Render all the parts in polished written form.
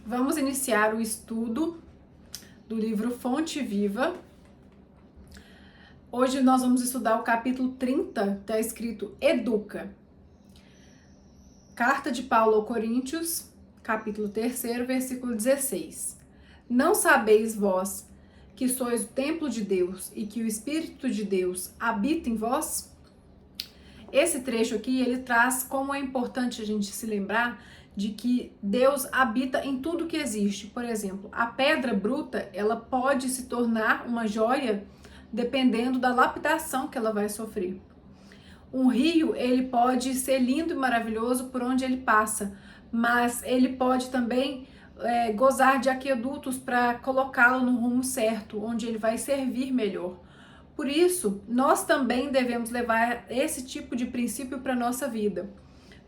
Vamos iniciar o estudo do livro Fonte Viva. Hoje nós vamos estudar o capítulo 30, está escrito Educa. Carta de Paulo aos Coríntios, capítulo 3, versículo 16. Não sabeis vós que sois o templo de Deus e que o Espírito de Deus habita em vós? Esse trecho aqui, ele traz como é importante a gente se lembrar de que Deus habita em tudo que existe. Por exemplo, a pedra bruta, ela pode se tornar uma joia dependendo da lapidação que ela vai sofrer. Um rio, ele pode ser lindo e maravilhoso por onde ele passa, mas ele pode também gozar de aquedutos para colocá-lo no rumo certo, onde ele vai servir melhor. Por isso, nós também devemos levar esse tipo de princípio para a nossa vida.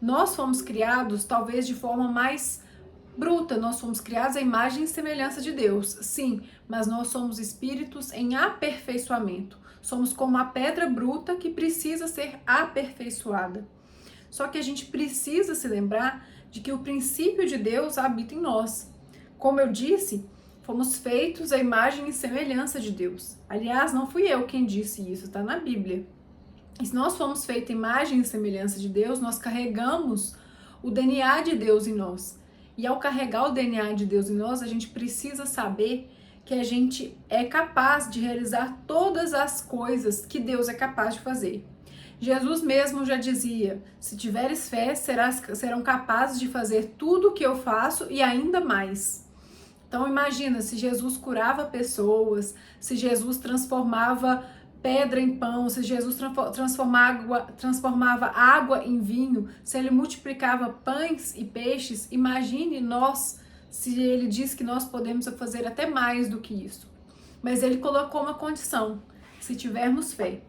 Nós fomos criados talvez de forma mais bruta, nós fomos criados à imagem e semelhança de Deus, sim, mas nós somos espíritos em aperfeiçoamento. Somos como a pedra bruta que precisa ser aperfeiçoada. Só que a gente precisa se lembrar de que o princípio de Deus habita em nós. Como eu disse, fomos feitos à imagem e semelhança de Deus. Aliás, não fui eu quem disse isso, está na Bíblia. E se nós fomos feitos à imagem e semelhança de Deus, nós carregamos o DNA de Deus em nós. E ao carregar o DNA de Deus em nós, a gente precisa saber que a gente é capaz de realizar todas as coisas que Deus é capaz de fazer. Jesus mesmo já dizia, se tiveres fé, serão capazes de fazer tudo o que eu faço e ainda mais. Então imagina, se Jesus curava pessoas, se Jesus transformava pedra em pão, se Jesus transformava água em vinho, se ele multiplicava pães e peixes, imagine nós, se ele diz que nós podemos fazer até mais do que isso. Mas ele colocou uma condição, se tivermos fé.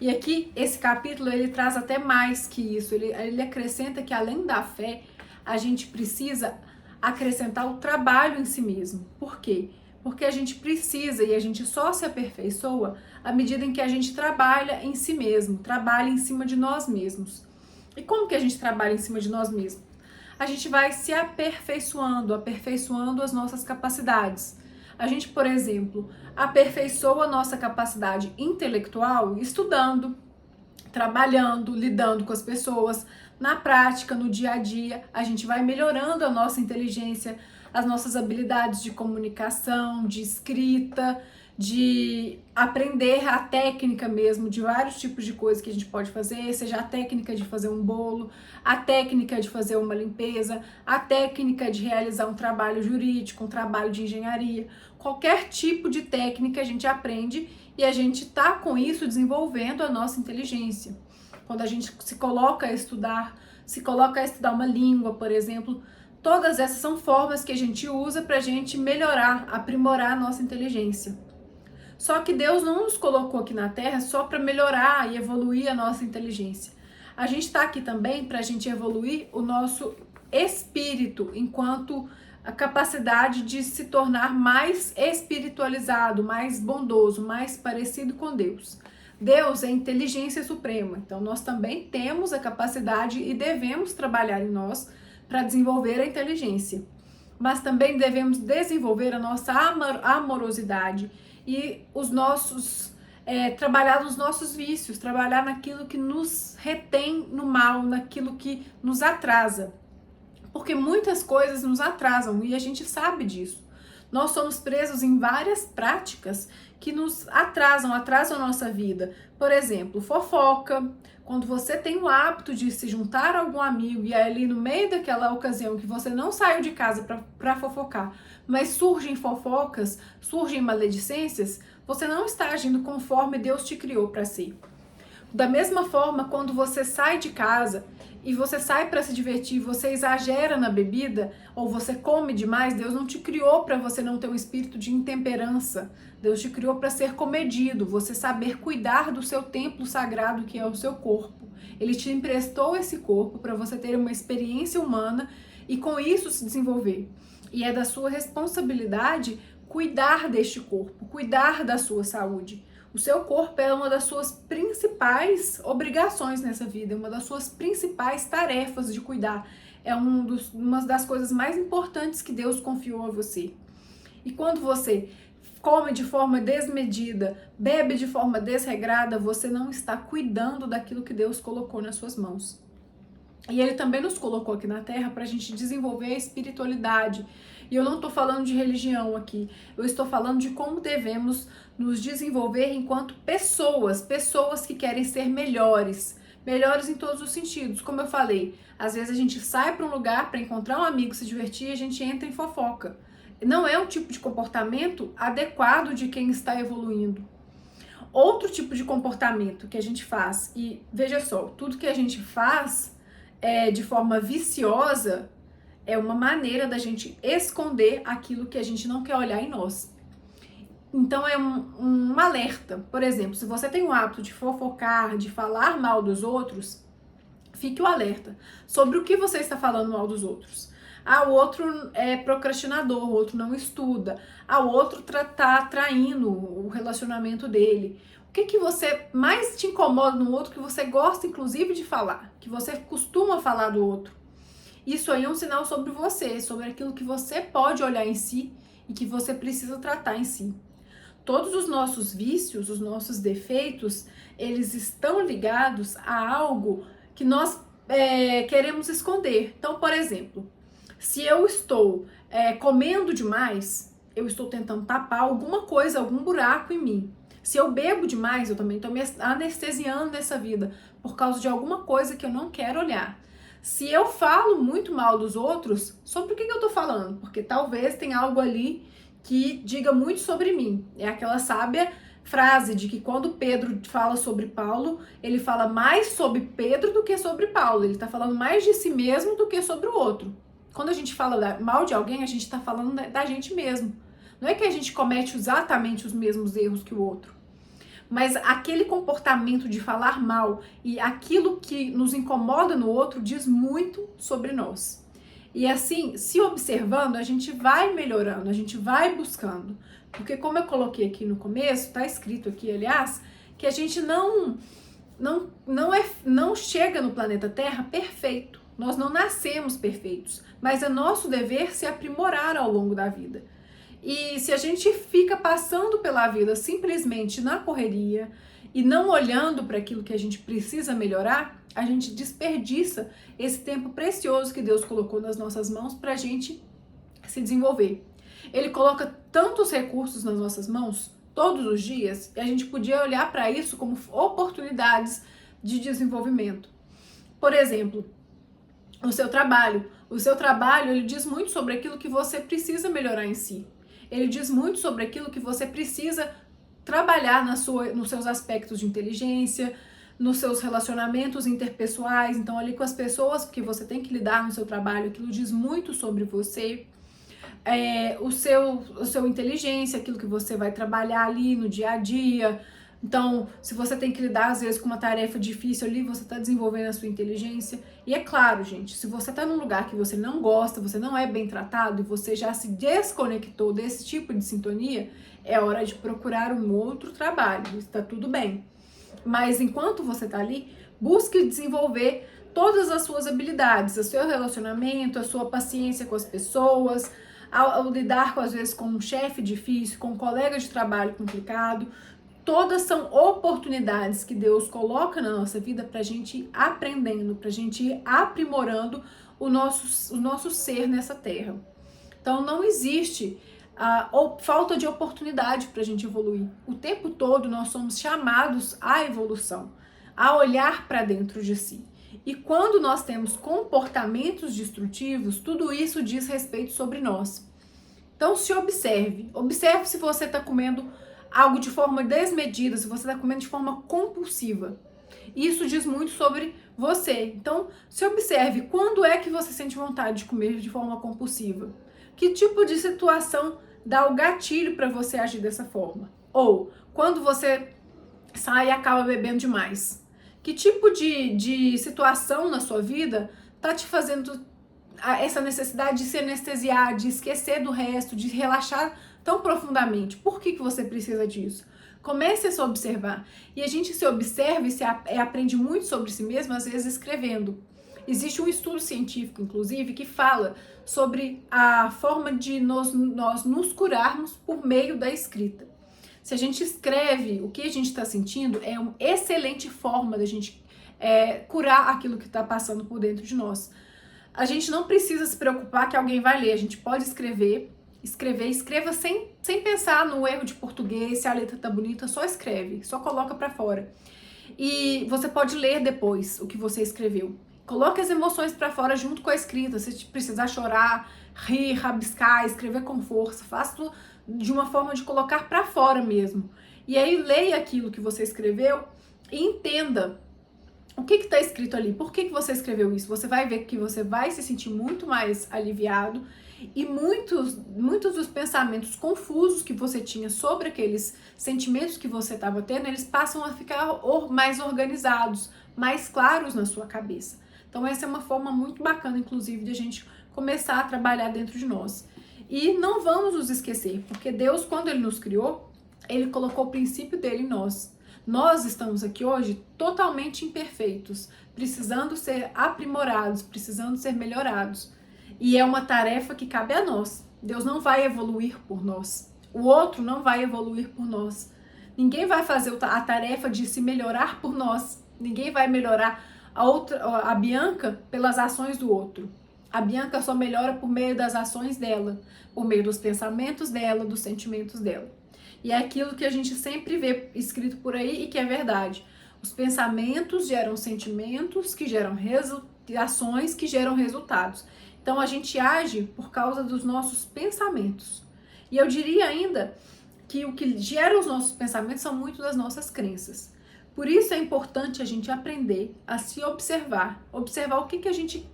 E aqui, esse capítulo, ele traz até mais que isso, ele acrescenta que além da fé, a gente precisa acrescentar o trabalho em si mesmo. Por quê? Porque a gente precisa e a gente só se aperfeiçoa à medida em que a gente trabalha em si mesmo, trabalha em cima de nós mesmos. E como que a gente trabalha em cima de nós mesmos? A gente vai se aperfeiçoando as nossas capacidades. A gente, por exemplo, aperfeiçoa a nossa capacidade intelectual estudando, trabalhando, lidando com as pessoas, na prática, no dia a dia, a gente vai melhorando a nossa inteligência, as nossas habilidades de comunicação, de escrita, de aprender a técnica mesmo, de vários tipos de coisas que a gente pode fazer, seja a técnica de fazer um bolo, a técnica de fazer uma limpeza, a técnica de realizar um trabalho jurídico, um trabalho de engenharia, qualquer tipo de técnica a gente aprende e a gente tá com isso desenvolvendo a nossa inteligência. Quando a gente se coloca a estudar uma língua, por exemplo, todas essas são formas que a gente usa para a gente melhorar, aprimorar a nossa inteligência. Só que Deus não nos colocou aqui na Terra só para melhorar e evoluir a nossa inteligência. A gente está aqui também para a gente evoluir o nosso espírito, enquanto a capacidade de se tornar mais espiritualizado, mais bondoso, mais parecido com Deus. Deus é inteligência suprema, então nós também temos a capacidade e devemos trabalhar em nós para desenvolver a inteligência. Mas também devemos desenvolver a nossa amorosidade e trabalhar nos nossos vícios, trabalhar naquilo que nos retém no mal, naquilo que nos atrasa. Porque muitas coisas nos atrasam e a gente sabe disso. Nós somos presos em várias práticas que nos atrasam a nossa vida. Por exemplo, fofoca. Quando você tem o hábito de se juntar a algum amigo e ali no meio daquela ocasião que você não saiu de casa para fofocar, mas surgem fofocas, surgem maledicências, você não está agindo conforme Deus te criou para si. Da mesma forma, quando você sai de casa e você sai para se divertir, você exagera na bebida ou você come demais, Deus não te criou para você não ter um espírito de intemperança. Deus te criou para ser comedido, você saber cuidar do seu templo sagrado que é o seu corpo. Ele te emprestou esse corpo para você ter uma experiência humana e com isso se desenvolver. E é da sua responsabilidade cuidar deste corpo, cuidar da sua saúde. O seu corpo é uma das suas principais obrigações nessa vida, uma das suas principais tarefas de cuidar. É uma das coisas mais importantes que Deus confiou a você. E quando você come de forma desmedida, bebe de forma desregrada, você não está cuidando daquilo que Deus colocou nas suas mãos. E Ele também nos colocou aqui na Terra para a gente desenvolver a espiritualidade. E eu não estou falando de religião aqui, eu estou falando de como devemos nos desenvolver enquanto pessoas, pessoas que querem ser melhores, melhores em todos os sentidos. Como eu falei, às vezes a gente sai para um lugar para encontrar um amigo, se divertir, e a gente entra em fofoca. Não é um tipo de comportamento adequado de quem está evoluindo. Outro tipo de comportamento que a gente faz, e veja só, tudo que a gente faz de forma viciosa é uma maneira da gente esconder aquilo que a gente não quer olhar em nós. Então é um alerta. Por exemplo, se você tem o hábito de fofocar, de falar mal dos outros, fique o alerta sobre o que você está falando mal dos outros. O outro é procrastinador, o outro não estuda, o outro tá traindo o relacionamento dele. O que você mais te incomoda no outro, que você gosta inclusive de falar, que você costuma falar do outro? Isso aí é um sinal sobre você, sobre aquilo que você pode olhar em si e que você precisa tratar em si. Todos os nossos vícios, os nossos defeitos, eles estão ligados a algo que nós queremos esconder. Então, por exemplo, se eu estou comendo demais, eu estou tentando tapar alguma coisa, algum buraco em mim. Se eu bebo demais, eu também estou me anestesiando nessa vida por causa de alguma coisa que eu não quero olhar. Se eu falo muito mal dos outros, sobre o que eu estou falando? Porque talvez tenha algo ali que diga muito sobre mim. É aquela sábia frase de que quando Pedro fala sobre Paulo, ele fala mais sobre Pedro do que sobre Paulo. Ele está falando mais de si mesmo do que sobre o outro. Quando a gente fala mal de alguém, a gente está falando da gente mesmo. Não é que a gente comete exatamente os mesmos erros que o outro, mas aquele comportamento de falar mal e aquilo que nos incomoda no outro diz muito sobre nós. E assim, se observando, a gente vai melhorando, a gente vai buscando. Porque como eu coloquei aqui no começo, tá escrito aqui, aliás, que a gente não chega no planeta Terra perfeito. Nós não nascemos perfeitos, mas é nosso dever se aprimorar ao longo da vida. E se a gente fica passando pela vida simplesmente na correria e não olhando para aquilo que a gente precisa melhorar, a gente desperdiça esse tempo precioso que Deus colocou nas nossas mãos para a gente se desenvolver. Ele coloca tantos recursos nas nossas mãos todos os dias e a gente podia olhar para isso como oportunidades de desenvolvimento. Por exemplo, o seu trabalho. O seu trabalho, ele diz muito sobre aquilo que você precisa melhorar em si. Ele diz muito sobre aquilo que você precisa trabalhar nos seus aspectos de inteligência, nos seus relacionamentos interpessoais. Então, ali com as pessoas que você tem que lidar no seu trabalho, aquilo diz muito sobre você. O seu inteligência, aquilo que você vai trabalhar ali no dia a dia. Então, se você tem que lidar às vezes com uma tarefa difícil ali, você está desenvolvendo a sua inteligência. E é claro, gente, se você está num lugar que você não gosta, você não é bem tratado e você já se desconectou desse tipo de sintonia, é hora de procurar um outro trabalho, está tudo bem. Mas enquanto você está ali, busque desenvolver todas as suas habilidades, o seu relacionamento, a sua paciência com as pessoas, ao lidar às vezes com um chefe difícil, com um colega de trabalho complicado. Todas são oportunidades que Deus coloca na nossa vida para a gente ir aprendendo, para a gente ir aprimorando o nosso ser nessa terra. Então não existe falta de oportunidade para a gente evoluir. O tempo todo nós somos chamados à evolução, a olhar para dentro de si. E quando nós temos comportamentos destrutivos, tudo isso diz respeito sobre nós. Então se observe se você está comendo algo de forma desmedida, se você está comendo de forma compulsiva. Isso diz muito sobre você. Então, se observe quando é que você sente vontade de comer de forma compulsiva. Que tipo de situação dá o gatilho para você agir dessa forma? Ou quando você sai e acaba bebendo demais. Que tipo de situação na sua vida tá te fazendo essa necessidade de se anestesiar, de esquecer do resto, de relaxar tão profundamente? Por que você precisa disso? Comece a se observar. E a gente se observa e aprende muito sobre si mesmo, às vezes escrevendo. Existe um estudo científico, inclusive, que fala sobre a forma de nós nos curarmos por meio da escrita. Se a gente escreve o que a gente está sentindo, é uma excelente forma da gente curar aquilo que está passando por dentro de nós. A gente não precisa se preocupar que alguém vai ler, a gente pode escreva sem pensar no erro de português, se a letra tá bonita, só escreve, só coloca para fora. E você pode ler depois o que você escreveu. Coloque as emoções para fora junto com a escrita. Se precisar chorar, rir, rabiscar, escrever com força, faça de uma forma de colocar para fora mesmo. E aí leia aquilo que você escreveu e entenda o que está escrito ali, por que você escreveu isso. Você vai ver que você vai se sentir muito mais aliviado e muitos dos pensamentos confusos que você tinha sobre aqueles sentimentos que você estava tendo, eles passam a ficar mais organizados, mais claros na sua cabeça. Então essa é uma forma muito bacana, inclusive, de a gente começar a trabalhar dentro de nós. E não vamos nos esquecer, porque Deus, quando Ele nos criou, Ele colocou o princípio dele em nós. Nós estamos aqui hoje totalmente imperfeitos, precisando ser aprimorados, precisando ser melhorados. E é uma tarefa que cabe a nós. Deus não vai evoluir por nós. O outro não vai evoluir por nós. Ninguém vai fazer a tarefa de se melhorar por nós. Ninguém vai melhorar a Bianca pelas ações do outro. A Bianca só melhora por meio das ações dela, por meio dos pensamentos dela, dos sentimentos dela. E é aquilo que a gente sempre vê escrito por aí e que é verdade. Os pensamentos geram sentimentos, que geram ações, que geram resultados. Então a gente age por causa dos nossos pensamentos. E eu diria ainda que o que gera os nossos pensamentos são muito das nossas crenças. Por isso é importante a gente aprender a se observar o que a gente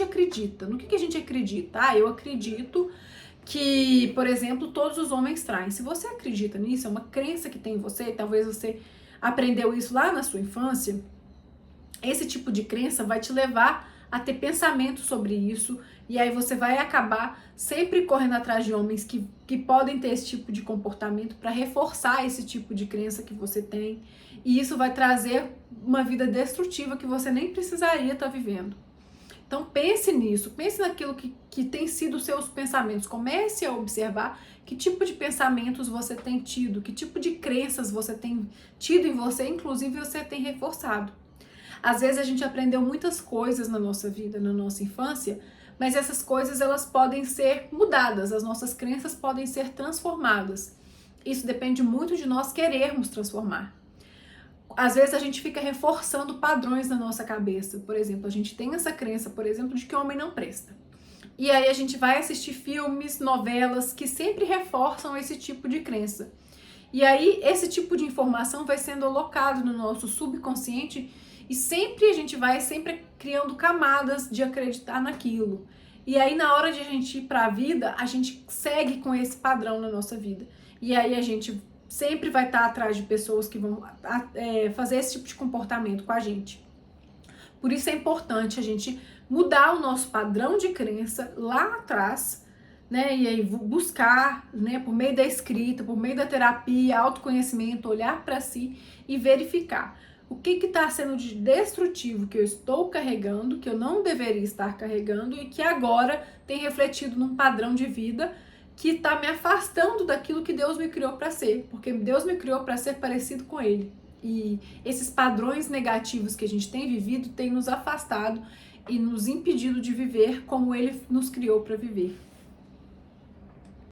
acredita, no que a gente acredita. Eu acredito que, por exemplo, todos os homens traem. Se você acredita nisso, é uma crença que tem em você, talvez você aprendeu isso lá na sua infância, esse tipo de crença vai te levar a ter pensamento sobre isso, e aí você vai acabar sempre correndo atrás de homens que podem ter esse tipo de comportamento para reforçar esse tipo de crença que você tem, e isso vai trazer uma vida destrutiva que você nem precisaria estar vivendo. Então pense nisso, pense naquilo que tem sido os seus pensamentos, comece a observar que tipo de pensamentos você tem tido, que tipo de crenças você tem tido em você, inclusive você tem reforçado. Às vezes a gente aprendeu muitas coisas na nossa vida, na nossa infância, mas essas coisas elas podem ser mudadas, as nossas crenças podem ser transformadas. Isso depende muito de nós querermos transformar. Às vezes a gente fica reforçando padrões na nossa cabeça. Por exemplo, a gente tem essa crença, por exemplo, de que homem não presta. E aí a gente vai assistir filmes, novelas que sempre reforçam esse tipo de crença. E aí esse tipo de informação vai sendo alocado no nosso subconsciente e a gente vai sempre criando camadas de acreditar naquilo. E aí na hora de a gente ir para a vida, a gente segue com esse padrão na nossa vida. E aí a gente sempre vai estar atrás de pessoas que vão fazer esse tipo de comportamento com a gente. Por isso é importante a gente mudar o nosso padrão de crença lá atrás, né? E aí buscar, né, por meio da escrita, por meio da terapia, autoconhecimento, olhar para si e verificar o que está sendo de destrutivo que eu estou carregando, que eu não deveria estar carregando e que agora tem refletido num padrão de vida que está me afastando daquilo que Deus me criou para ser, porque Deus me criou para ser parecido com Ele. E esses padrões negativos que a gente tem vivido têm nos afastado e nos impedido de viver como Ele nos criou para viver.